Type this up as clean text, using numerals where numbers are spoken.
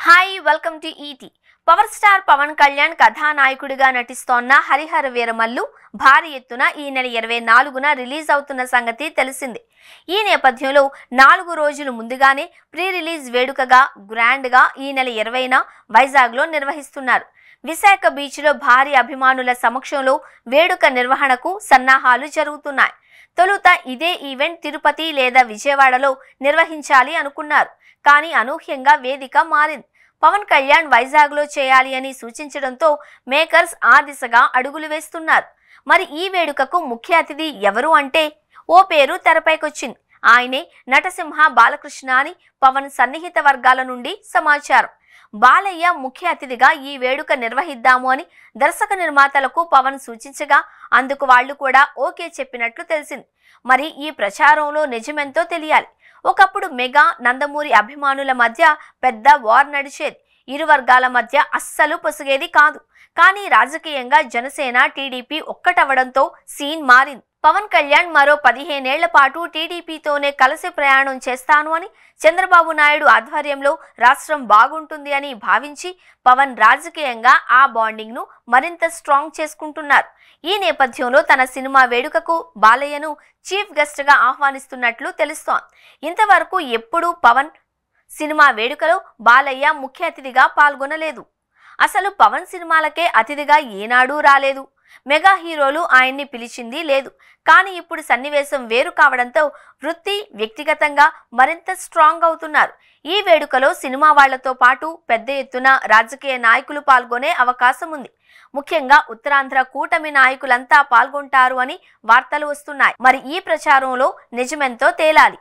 Hi welcome to ET. Power star Pawan Kalyan కథానాయకుడిగా నటిస్తోన్న హరిహర వీరమల్లు భారీ ఎత్తున ఈ నెల 24న రిలీజ్ అవుతున్న సంగతి తెలిసిందే. ఈ నేపథ్యంలో 4 రోజులు ముందుగానే ప్రీ రిలీజ్ వేడుకగా గ్రాండ్గా ఈ నెల 20న వైజాగ్లో నిర్వహిస్తున్నారు. విశాఖ బీచ్లో భారీ అభిమానుల సమక్షంలో వేడుక నిర్వహణకు సన్నాహాలు జరుగుతున్నాయి. తొలుత ఇదే ఈవెంట్ తిరుపతి లేదా విజయవాడలో నిర్వహించాలి అనుకున్నారు. కానీ అనూహ్యంగా వేదిక మారింది. పవన్ కళ్యాణ్ వైజాగ్లో చేయాలి అని సూచించడంతో మేకర్స్ ఆ దిశగా అడుగులు వేస్తున్నారు. మరి ఈ వేడుకకు ముఖ్య అతిథి ఎవరు అంటే ఓ పేరు తెరపైకొచ్చింది. ఆయనే నటసింహ బాలకృష్ణ అని పవన్ సన్నిహిత వర్గాల నుండి సమాచారం. బాలయ్య ముఖ్య అతిథిగా ఈ వేడుక నిర్వహిద్దాము అని దర్శక నిర్మాతలకు పవన్ సూచించగా అందుకు వాళ్లు కూడా ఓకే చెప్పినట్లు తెలిసింది. మరి ఈ ప్రచారంలో నిజమెంతో తెలియాలి. ఒకప్పుడు మెగా నందమూరి అభిమానుల మధ్య పెద్ద వార్ నడిచేది. ఇరు వర్గాల మధ్య అస్సలు పొసిగేది కాదు. కానీ రాజకీయంగా జనసేన టీడీపీ ఒక్కటవడంతో సీన్ మారింది. పవన్ కళ్యాణ్ మరో 15 ఏళ్ల పాటు టీడీపీతోనే కలిసి ప్రయాణం చేస్తాను అని, చంద్రబాబు నాయుడు ఆధ్వర్యంలో రాష్ట్రం బాగుంటుంది అని భావించి పవన్ రాజకీయంగా ఆ బాండింగ్ ను మరింత స్ట్రాంగ్ చేసుకుంటున్నారు. ఈ నేపథ్యంలో తన సినిమా వేడుకకు బాలయ్యను చీఫ్ గెస్ట్ గా ఆహ్వానిస్తున్నట్లు తెలుస్తోంది. ఇంతవరకు ఎప్పుడూ పవన్ సినిమా వేడుకలో బాలయ్య ముఖ్య అతిథిగా పాల్గొనలేదు. అసలు పవన్ సినిమాలకే అతిథిగా ఏనాడూ రాలేదు. మెగా హీరోలు ఆయన్ని పిలిచింది లేదు. కానీ ఇప్పుడు సన్నివేశం వేరు కావడంతో వృత్తి వ్యక్తిగతంగా మరింత స్ట్రాంగ్ అవుతున్నారు. ఈ వేడుకలో సినిమా వాళ్లతో పాటు పెద్ద ఎత్తున రాజకీయ నాయకులు పాల్గొనే అవకాశం ఉంది. ముఖ్యంగా ఉత్తరాంధ్ర కూటమి నాయకులంతా పాల్గొంటారు అని వార్తలు వస్తున్నాయి. మరి ఈ ప్రచారంలో నిజమెంతో తేలాలి.